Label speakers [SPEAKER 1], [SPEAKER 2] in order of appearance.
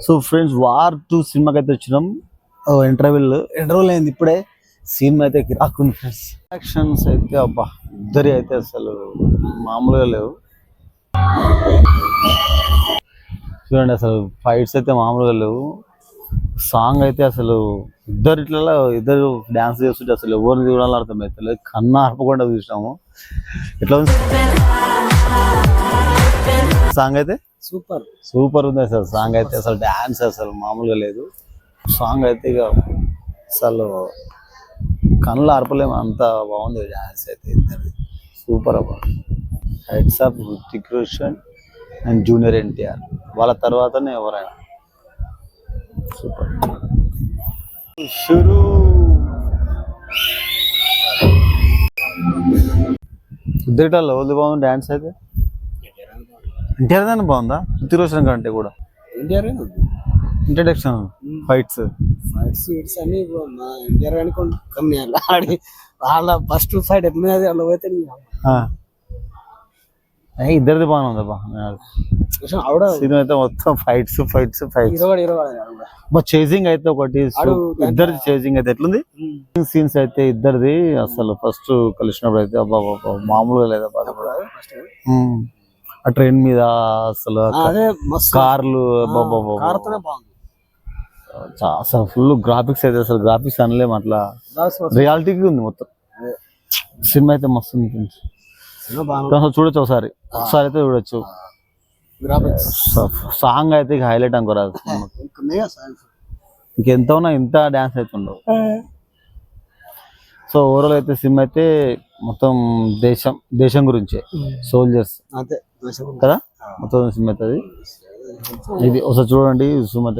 [SPEAKER 1] So friends war 2 సినిమాకి అయితే వచ్చినాం. ఇంటర్వెల్ అయింది ఇప్పుడే. సినిమా అయితే కిరాకుంది ఫ్రెండ్స్. యాక్షన్స్ అయితే అబ్బా ఇద్దరి అయితే అసలు మామూలుగా లేవు. చూడండి అసలు ఫైట్స్ అయితే మామూలుగా లేవు. సాంగ్ అయితే అసలు ఇద్దరు డాన్స్ చేస్తుంటే అసలు ఎవరిని చూడాలని అర్థమవుతలేదు. కన్నా ఆర్పకుండా చూసినాము. ఎట్లా ఉంది సాంగ్ అయితే? సూపర్ ఉంది అసలు సాంగ్ అయితే. అసలు డాన్స్ అసలు మామూలుగా లేదు. సాంగ్ అయితే ఇక అసలు కళ్ళు ఆర్పలేము, అంత బాగుంది డాన్స్ అయితే. ఇద్దరు సూపర్ అబ్బా. Heads of Hrithik Roshan and junior NTR. వాళ్ళ తర్వాతనే ఎవరైనా సూపర్. షురు ఇద్దరిలో ఎవరిది బాగుంది డాన్స్ అయితే? ఎన్టీఆర్ దాన్ని బాగుందా హృతిక్ రోషన్ కంటే కూడా? ఇంట్రడక్షన్ ఫైట్స్
[SPEAKER 2] అన్ని ఎన్టీఆర్ అనుకోండి. వాళ్ళ ఫస్ట్ ఫైట్ ఎట్లా పోతే
[SPEAKER 1] ఇద్దరిది బాగానే ఉందా? సినిమా అయితే మొత్తం ఫైట్స్ చేజింగ్ అయితే ఒకటి. ఇద్దరిది చేజింగ్ అయితే ఎట్లుంది? సీన్స్ అయితే ఇద్దరిది అసలు ఫస్ట్ కలిసినప్పుడు అయితే అబ్బా మామూలుగా లేదా. ఆ ట్రైన్ మీద అసలు కార్లు అసలు ఫుల్ గ్రాఫిక్స్ అయితే అసలు గ్రాఫిక్స్ అనలేము, అట్లా రియాలిటీకి ఉంది మొత్తం. సినిమా అయితే మస్తు ఉంది ఫ్రెండ్స్. చూడొచ్చు ఒకసారి అయితే చూడొచ్చు. సాంగ్ అయితే హైలైట్ అనుకోరాదు. ఇంకెంత ఉన్నా ఇంత డాన్స్ అయితే ఉండవు. సో ఓవరాల్ అయితే సినిమా అయితే మొత్తం దేశం గురించే, సోల్జర్స్ కదా మొత్తం సినిమా అవుతుంది. ఇది ఒకసారి చూడండి. సినిమా